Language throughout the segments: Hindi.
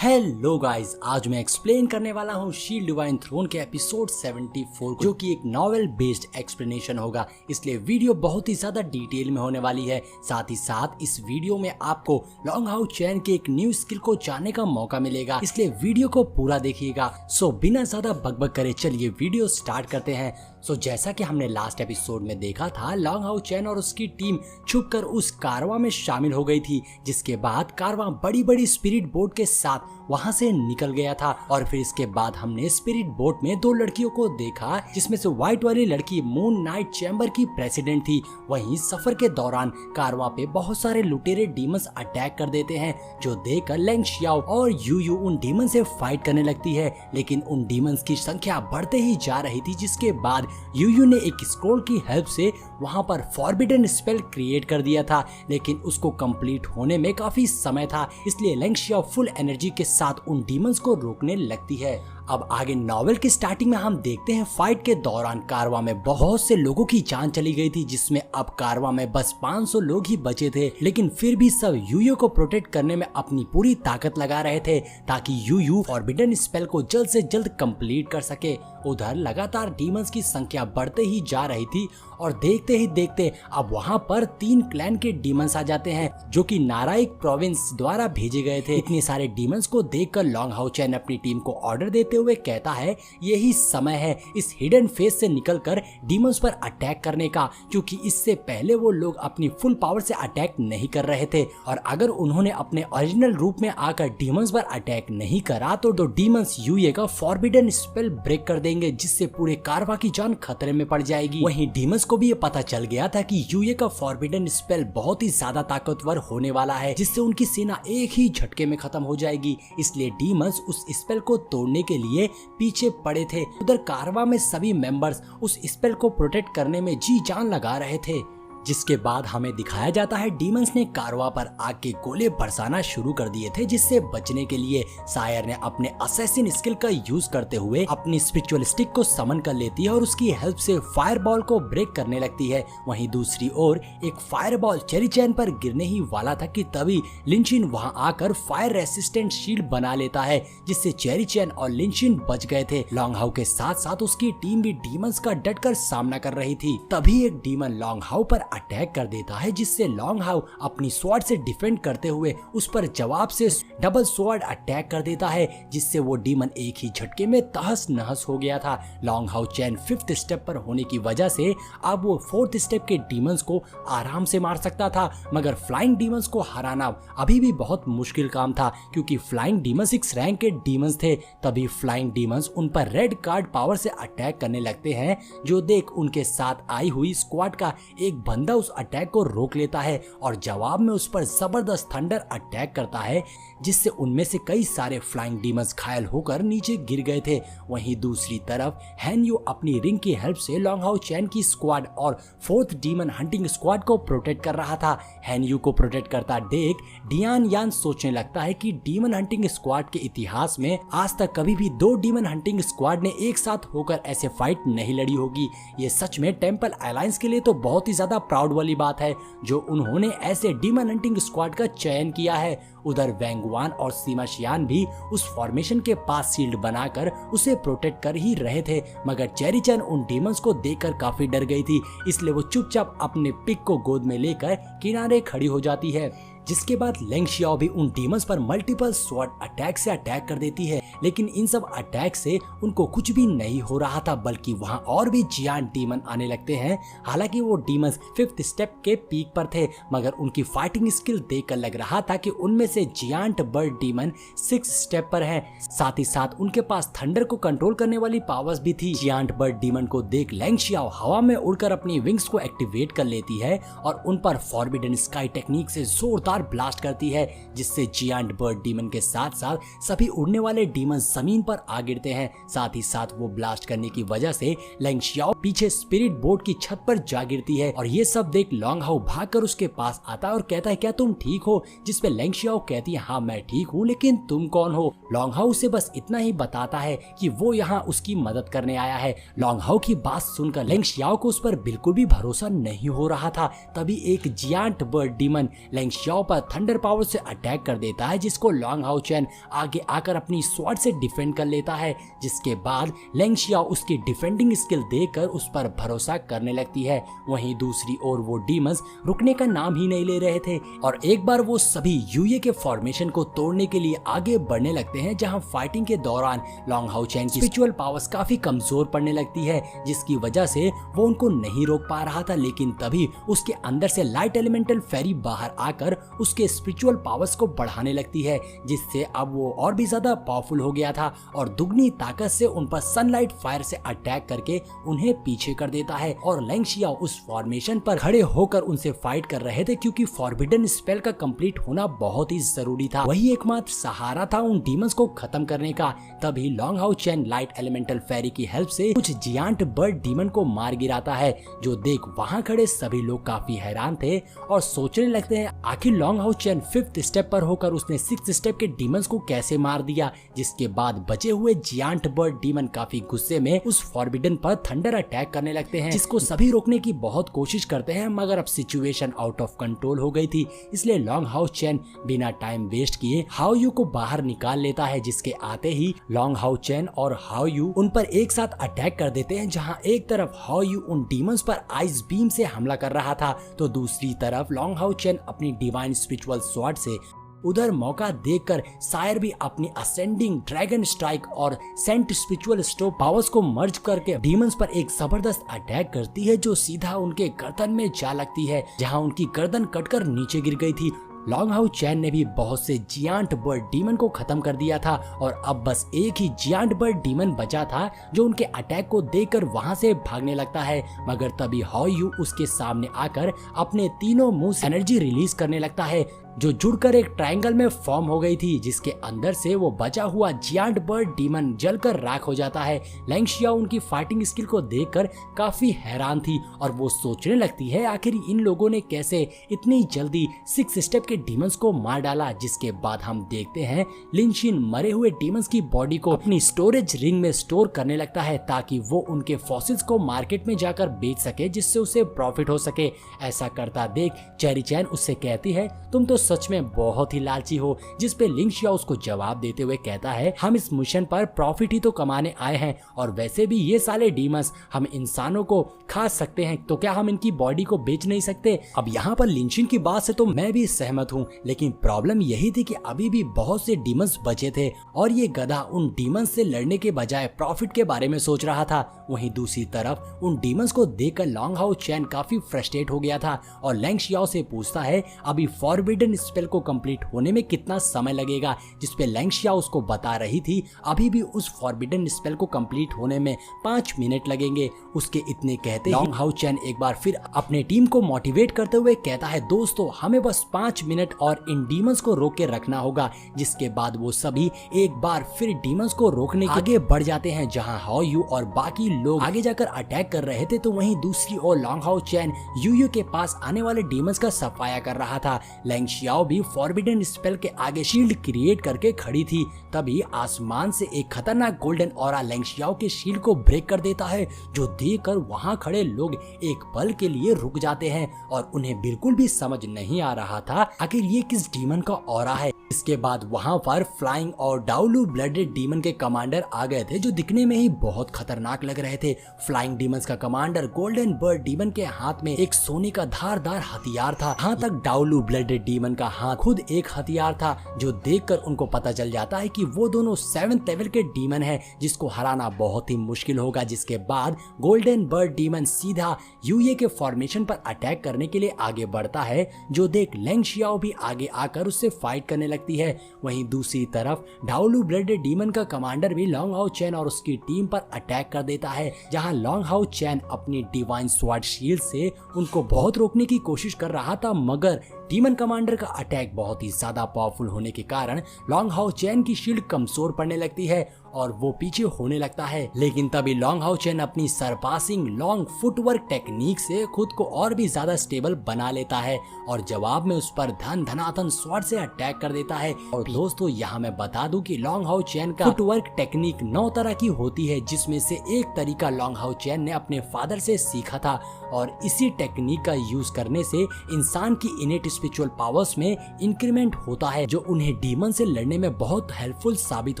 हेलो गाइस, आज मैं एक्सप्लेन करने वाला हूँ शील्ड डिवाइन थ्रोन के एपिसोड 74 जो कि एक नॉवेल बेस्ड एक्सप्लेनेशन होगा। इसलिए वीडियो बहुत ही ज्यादा डिटेल में होने वाली है। साथ ही साथ इस वीडियो में आपको लॉन्ग हाउस चैन के एक न्यू स्किल को जानने का मौका मिलेगा, इसलिए वीडियो को पूरा देखिएगा। सो बिना ज्यादा बकबक करे चलिए वीडियो स्टार्ट करते हैं। सो जैसा कि हमने लास्ट एपिसोड में देखा था, लॉन्ग हाउस चैन और उसकी टीम छुपकर उस कारवां में शामिल हो गई थी, जिसके बाद कारवां बड़ी बड़ी स्पिरिट बोट के साथ वहां से निकल गया था। और फिर इसके बाद हमने स्पिरिट बोट में दो लड़कियों को देखा, जिसमें से व्हाइट वाली लड़की मून नाइट चैम्बर की प्रेसिडेंट थी। वहीं सफर के दौरान कारवां पे बहुत सारे लुटेरे डीमंस अटैक कर देते हैं, जो देखकर लेंग शियाओ और यू उन डीमन से फाइट करने लगती है। लेकिन उन डीमंस की संख्या बढ़ते ही जा रही थी, जिसके बाद यू ने एक स्क्रोल की हेल्प से वहां पर फॉरबिडन स्पेल क्रिएट कर दिया था, लेकिन उसको कंप्लीट होने में काफी समय था। इसलिए लेंग शियाओ फुल एनर्जी के साथ उन डीमंस को रोकने लगती है। अब आगे नॉवेल की स्टार्टिंग में हम देखते हैं फाइट के दौरान कारवां में बहुत से लोगों की जान चली गई थी, जिसमें अब कारवां में बस 500 लोग ही बचे थे। लेकिन फिर भी सब यू को प्रोटेक्ट करने में अपनी पूरी ताकत लगा रहे थे, ताकि यू फॉरबिडन स्पेल को जल्द से जल्द कंप्लीट कर सके। उधर लगातार डीमंस की संख्या बढ़ते ही जा रही थी और देखते ही देखते अब वहां पर 3 क्लैन के डीमंस आ जाते हैं, जो कि नाराइक प्रोविंस द्वारा भेजे गए थे। इतने सारे डीमंस को देखकर लॉन्ग हाउस चैन अपनी टीम को ऑर्डर देते हुए कहता है, यही समय है इस हिडन फेस से निकलकर डीमंस पर अटैक करने का, क्योंकि इससे पहले वो लोग अपनी फुल पावर से अटैक नहीं कर रहे थे। और अगर उन्होंने अपने ओरिजिनल रूप में आकर डीमंस पर अटैक नहीं करा तो डीमंस यूए का फॉरबिडन स्पेल ब्रेक कर देंगे, जिससे पूरे कारवां की जान खतरे में पड़ जाएगी। वहीं डीमंस को भी ये पता चल गया था कि यूए का फॉरबिडन स्पेल बहुत ही ज्यादा ताकतवर होने वाला है, जिससे उनकी सेना एक ही झटके में खत्म हो जाएगी। इसलिए डीमंस उस स्पेल को तोड़ने के लिए पीछे पड़े थे। उधर कारवां में सभी मेंबर्स उस स्पेल को प्रोटेक्ट करने में जी जान लगा रहे थे। जिसके बाद हमें दिखाया जाता है डीमंस ने कारवां पर आग के गोले बरसाना शुरू कर दिए थे, जिससे बचने के लिए सायर ने अपने असैसिन स्किल का यूज करते हुए अपनी स्पिरिचुअल स्टिक को समन कर लेती है और उसकी हेल्प से फायरबॉल को ब्रेक करने लगती है। वहीं दूसरी ओर एक फायरबॉल चेरी चैन पर गिरने ही वाला था कि तभी लिंचिन वहां आकर फायर रेसिस्टेंट शील्ड बना लेता है, जिससे चेरी चैन और लिंचिन बच गए थे। लॉन्ग हाउ के साथ साथ उसकी टीम भी डीमंस का डटकर सामना कर रही थी। तभी एक डीमन लॉन्ग हाउ पर अटैक कर देता है, जिससे लॉन्ग हाउ अपनी स्वॉर्ड से डिफेंड करते हुए उस पर जवाब से डबल स्वॉर्ड अटैक कर देता है, जिससे वो डीमन एक ही झटके में तहस नहस हो गया था। Long how chain 5th step पर होने की वजह से अब वो 4th स्टेप के डीमंस को आराम से मार सकता था, मगर फ्लाइंग डीमंस को हराना अभी भी बहुत मुश्किल काम था, क्योंकि फ्लाइंग डीमंस 6 रैंक के डीमंस थे। तभी फ्लाइंग डीमंस उन पर रेड कार्ड पावर से अटैक करने लगते हैं, जो देख उनके साथ आई हुई स्क्वाड का एक बंदा उस अटैक को रोक लेता है और जवाब में उस पर जबरदस्त थंडर अटैक करता है, जिससे उनमें से कई सारे फ्लाइंग डीमंस घायल होकर नीचे गिर गए थे। वहीं दूसरी तरफ हैन्यू अपनी रिंग की हेल्प से लॉन्ग हाउस चैन की स्क्वाड और 4th डीमन हंटिंग स्क्वाड को प्रोटेक्ट कर रहा था। हैन्यू को प्रोटेक्ट करता देख डियान यान सोचने लगता है कि डीमन हंटिंग स्क्वाड के इतिहास में आज तक कभी भी 2 डीमन हंटिंग स्क्वाड ने एक साथ होकर ऐसे फाइट नहीं लड़ी होगी। ये सच में टेंपल अलायंस के लिए तो बहुत ही ज्यादा प्राउड वाली बात है, जो उन्होंने ऐसे डीमन हंटिंग स्क्वाड का चयन किया है। उधर वैंगवान और सीमा शियान भी उस फॉर्मेशन के पास शील्ड बनाकर उसे प्रोटेक्ट कर ही रहे थे, मगर चेरी चैन उन डीमंस को देखकर काफी डर गई थी। इसलिए वो चुपचाप अपने पिक को गोद में लेकर किनारे खड़ी हो जाती है। जिसके बाद लेंग शियाओ भी उन डीमंस पर मल्टीपल स्वॉर्ड अटैक से अटैक कर देती है, लेकिन इन सब अटैक से उनको कुछ भी नहीं हो रहा था, बल्कि वहां और भी जियांट डीमन आने लगते हैं। हालांकि वो डीमंस 5th स्टेप के पीक पर थे, मगर उनकी फाइटिंग स्किल देखकर लग रहा था कि उनमें से giant bird demon 6th step पर है। साथ ही साथ उनके पास थंडर को कंट्रोल करने वाली पावर्स भी थी। जियांट बर्ड डीमन को देख लेंग शियाओ हवा में उड़कर अपनी विंग्स को एक्टिवेट कर लेती है और उन पर फॉरबिडन स्काई टेक्निक से जोरदार ब्लास्ट करती है, जिससे जियांट बर्ड डीमन के साथ साथ सभी उड़ने वाले डीमन जमीन पर आ गिरते हैं। साथ ही साथ वो ब्लास्ट करने की वजह से लेंग शियाओ पीछे स्पिरिट बोट की छत पर जा गिरती है और ये सब देख लॉन्ग हाउ भागकर उसके पास आता है और कहता है, क्या तुम ठीक हो? जिसपे लेंग शियाओ कहती है, हाँ मैं ठीक हूँ, लेकिन तुम कौन हो? लॉन्ग हाउ से बस इतना ही बताता है कि वो यहाँ उसकी मदद करने आया है। लॉन्ग हाउ की बात सुनकर लेंग शियाओ को उस पर बिल्कुल भी भरोसा नहीं हो रहा था। तभी एक giant bird demon Leng Xiao Xiao पर थंडर पावर से अटैक कर देता है, जिसको लॉन्ग हाउ चैन आगे आकर अपनी स्वॉर्ड से डिफेंड कर लेता है, जिसके बाद लेंग शियाओ उसकी डिफेंडिंग स्किल देखकर उस पर भरोसा करने लगती है। वहीं दूसरी ओर वो डीमंस रुकने का नाम ही नहीं ले रहे थे और एक बार वो सभी यूए के फॉर्मेशन को तोड़ने के लिए आगे बढ़ने लगते हैं, जहां फाइटिंग के दौरान लॉन्ग हाउ चैन की स्पिरिचुअल पावर्स काफी कमजोर पड़ने लगती है, जिसकी वजह से वो उनको नहीं रोक पा रहा था। लेकिन तभी उसके अंदर से लाइट एलिमेंटल फेरी बाहर आकर उसके स्पिरिचुअल पावर्स को बढ़ाने लगती है, जिससे अब वो और भी ज्यादा पावरफुल हो गया था और दुगनी ताकत से उन पर सनलाइट फायर से अटैक करके उन्हें पीछे कर देता है। और लेंग शियाओ उस फॉर्मेशन पर खड़े होकर उनसे फाइट कर रहे थे, क्योंकि फॉरबिडन स्पेल का कंप्लीट होना बहुत ही जरूरी था। वही एकमात्र सहारा था उन डीमंस को खत्म करने का। तभी long how chain light elemental ferry की हेल्प से कुछ जियांट बर्ड डीमन को मार गिराता है, जो देख वहां खड़े सभी लोग काफी हैरान थे और सोचने लगते हैं आखिर long how chain 5th step पर होकर उसने 6th स्टेप के डीमंस को कैसे मार दिया। जिसके बाद बचे हुए जियांट बर्ड डीमन काफी गुस्से में उस फॉरबिडन पर थंडर अटैक करने लगते हैं, जिसको सभी रोकने की बहुत कोशिश करते हैं, मगर अब सिचुएशन आउट ऑफ कंट्रोल हो गई थी। इसलिए लॉन्ग हाउ चैन बिना टाइम वेस्ट किए हाउ यू को बाहर निकाल लेता है, जिसके आते ही लॉन्ग हाउ चैन और हाउ यू उन पर एक साथ अटैक कर देते हैं। जहां एक तरफ हाउ यू उन डीमंस पर आइस बीम से हमला कर रहा था, तो दूसरी तरफ लॉन्ग हाउ चैन अपनी डिवाइन स्पिरिचुअल स्वॉर्ड से उधर मौका देखकर सायर भी अपनी असेंडिंग ड्रैगन स्ट्राइक और सेंट स्पिरिचुअल स्टोव पावर्स को मर्ज करके डीमंस पर एक जबरदस्त अटैक करती है, जो सीधा उनके गर्दन में जा लगती है, जहां उनकी गर्दन कटकर नीचे गिर गई थी। लॉन्ग हाउ चैन ने भी बहुत से जियांट बर्ड डीमन को खत्म कर दिया था और अब बस एक ही जियांट बर्ड डीमन बचा था, जो उनके अटैक को देखकर वहां से भागने लगता है। मगर तभी हाउ यू उसके सामने आकर अपने तीनों मुंह से एनर्जी रिलीज करने लगता है, जो जुड़कर एक ट्रायंगल में फॉर्म हो गई थी, जिसके अंदर से वो बचा हुआ जियांट बर्ड डीमन जलकर राख हो जाता है। लेंग शियाओ उनकी फाइटिंग स्किल को देखकर काफी हैरान थी और वो सोचने लगती है आखिर इन लोगों ने कैसे इतनी जल्दी 6 स्टेप के डीमंस को मार डाला। जिसके बाद हम देखते हैं लिन शिन मरे हुए डीमंस की बॉडी को अपनी स्टोरेज रिंग में स्टोर करने लगता है, ताकि वो उनके फॉसिल्स को मार्केट में जाकर बेच सके, जिससे उसे प्रॉफिट हो सके। ऐसा करता देख चेरी चैन उससे कहती है तुम तो सच में बहुत ही लालची हो, जिस पे लिंग शियाओ उसको जवाब देते हुए कहता है हम इस मिशन पर प्रॉफिट ही तो कमाने आए हैं, और वैसे भी ये साले डीमंस हम इंसानों को खा सकते हैं, तो क्या हम इनकी बॉडी को बेच नहीं सकते। अब यहाँ पर लिन शिन की बात से तो मैं भी सहमत हूँ, लेकिन प्रॉब्लम यही थी कि अभी भी बहुत से डीमंस बचे थे और ये गधा उन डीमंस से लड़ने के बजाय प्रॉफिट के बारे में सोच रहा था। वहीं दूसरी तरफ उन डीमंस को देखकर लॉन्ग हाउ चैन काफी फ्रस्ट्रेट हो गया था और लेंग शियाओ से पूछता है अभी फॉरबिडन स्पेल को कंप्लीट होने में कितना समय लगेगा, जिसपे लेंग शियाओ उसको बता रही थी अभी भी उस फॉरबिडन स्पेल को कंप्लीट होने में 5 मिनट लगेंगे। उसके इतने कहते लॉन्ग हाउ चैन एक बार फिर अपने टीम को मोटिवेट करते हुए कहता है दोस्तों हमें बस 5 मिनट और इन डीमंस को रोक के रखना होगा। जिसके बाद वो सभी एक बार फिर डीमंस को रोकने आगे बढ़ जाते हैं, जहां हाउ यू और बाकी लोग आगे जाकर अटैक कर रहे थे, तो वहीं दूसरी ओर लॉन्ग हाउ चैन यू के पास आने वाले डीमंस का सफाया कर रहा था। लेंग शियाओ भी फॉरबिडन स्पेल के आगे शील्ड क्रिएट करके खड़ी थी। तभी आसमान से एक खतरनाक गोल्डन ऑरा लेंग शियाओ के शील्ड को ब्रेक कर देता है, जो देखकर वहां खड़े लोग एक पल के लिए रुक जाते हैं और उन्हें बिल्कुल भी समझ नहीं आ रहा था आखिर ये किस डीमन का ऑरा है। इसके बाद वहां पर फ्लाइंग और डाउलू ब्लडेड डीमन के कमांडर आ गए थे, जो दिखने में ही बहुत खतरनाक लग रहे थे। फ्लाइंग डीमंस का कमांडर गोल्डन बर्ड डीमन के हाथ में एक सोने का धारदार हथियार था, जहां तक डाउलू ब्लडेड डीमन का हाथ खुद एक हथियार था, जो देखकर उनको पता चल जाता है कि वो दोनों 7th लेवल के डीमन हैं, जिसको हराना बहुत ही मुश्किल होगा। जिसके बाद गोल्डन बर्ड डीमन सीधा यूए के फॉर्मेशन पर अटैक करने के लिए आगे बढ़ता है, जो देख लेंग शियाओ भी आगे आकर उससे फाइट करने लगती है। वहीं दूसरी तरफ डाउलू ब्लडेड डीमन का कमांडर भी लॉन्ग हाउ चैन और उसकी टीम पर अटैक कर देता है, जहां लॉन्ग हाउ चैन अपनी डिवाइन स्वॉर्ड शील्ड से उनको बहुत रोकने की कोशिश कर रहा था, मगर डीमन कमांडर का अटैक बहुत ही ज्यादा पावरफुल होने के कारण लॉन्ग हाउ चैन की शील्ड कमजोर पड़ने लगती है और वो पीछे होने लगता है। लेकिन तभी लॉन्ग हाउ चैन अपनी सरपासिंग लॉन्ग फुटवर्क टेक्निक से खुद को और भी ज्यादा स्टेबल बना लेता है और जवाब में उस पर धनाधन स्वॉर्ड से अटैक कर देता है। और दोस्तों यहाँ मैं बता दूं कि लॉन्ग हाउ चैन का फुटवर्क टेक्निक 9 तरह की होती है, जिसमें से एक तरीका लॉन्ग हाउ चैन ने अपने फादर से सीखा था और इसी टेक्निक का यूज करने से इंसान की इनेट स्पिरिचुअल पावर्स में इंक्रीमेंट होता है जो उन्हें डीमन से लड़ने में बहुत हेल्पफुल साबित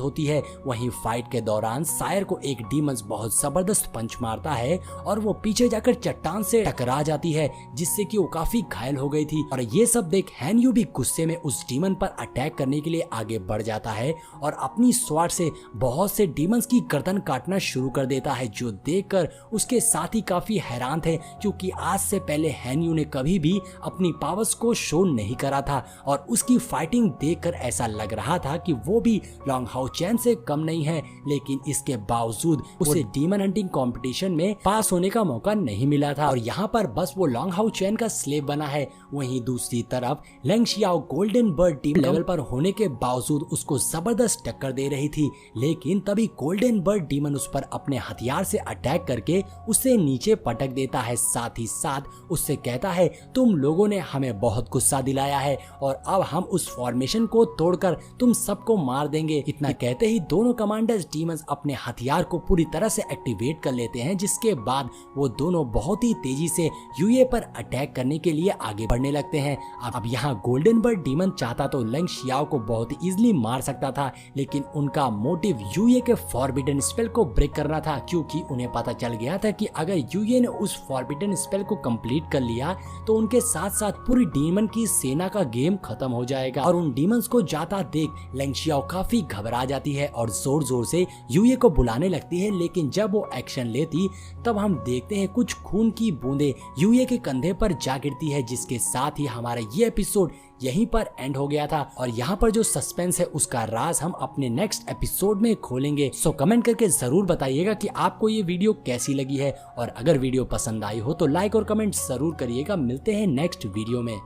होती है। वहीं फाइट के दौरान सायर को एक डीमन बहुत जबरदस्त पंच मारता है और वो पीछे जाकर चट्टान से टकरा जाती है जिससे कि वो काफी घायल हो गई थी। और ये सब देख हैन यू भी गुस्से में उस डीमन पर अटैक करने के लिए आगे बढ़ जाता है और अपनी स्वॉर्ड से बहुत से डीमंस की गर्दन काटना शुरू कर देता है, जो देखकर उसके साथी काफी हैरान थे क्योंकि आज से पहले हैन यू ने कभी भी अपनी पावर्स को शो नहीं करा था और उसकी फाइटिंग देखकर ऐसा लग रहा था कि वो भी लॉन्ग हाउ चैन से कम नहीं है। लेकिन इसके बावजूद उसे डीमन हंटिंग कंपटीशन में पास होने का मौका नहीं मिला था और यहाँ पर बस वो लॉन्ग हाउ चैन का स्लेव बना है। वहीं दूसरी तरफ Leng Xiao golden bird team level पर होने के बावजूद उसको जबरदस्त टक्कर दे रही थी, लेकिन तभी गोल्डन बर्ड डीमन उस पर अपने हथियार से अटैक करके उसे नीचे पटक देता है। साथ ही साथ उससे कहता है तुम लोगों ने हमें बहुत गुस्सा दिलाया है और अब हम उस फॉर्मेशन को तोड़कर तुम सबको मार देंगे। इतना कहते ही दोनों कमांडर्स डीमंस अपने हथियार को पूरी तरह से एक्टिवेट कर लेते हैं, जिसके बाद वो दोनों बहुत ही तेजी से यूए पर अटैक करने के लिए आगे बढ़ने लगते हैं। अब यहाँ गोल्डन बर्ड डीमन चाहता तो लेंग शियाओ को बहुत इजीली मार सकता था, लेकिन उनका मोटिव यूए के फॉरबिडन स्पेल को ब्रेक करना था क्योंकि उन्हें पता चल गया था कि अगर यूए ने उस फॉरबिडन स्पेल को कंप्लीट कर लिया तो उनके साथ साथ पूरी डीमन की सेना का गेम खत्म हो जाएगा। और उन डीमंस को जाता देख लेंग शियाओ काफी घबरा जाती है और जोर जोर से यूए को बुलाने लगती है, लेकिन जब वो एक्शन लेती तब हम देखते हैं कुछ खून की बूंदें यूए के कंधे पर जा गिरती है, जिसके साथ ही हमारा ये एपिसोड यहीं पर एंड हो गया था। और यहाँ पर जो सस्पेंस है उसका राज हम अपने नेक्स्ट एपिसोड में खोलेंगे। सो कमेंट करके जरूर बताइएगा कि आपको ये वीडियो कैसी लगी है और अगर वीडियो पसंद आई हो तो लाइक और कमेंट जरूर करिएगा। मिलते हैं नेक्स्ट वीडियो में।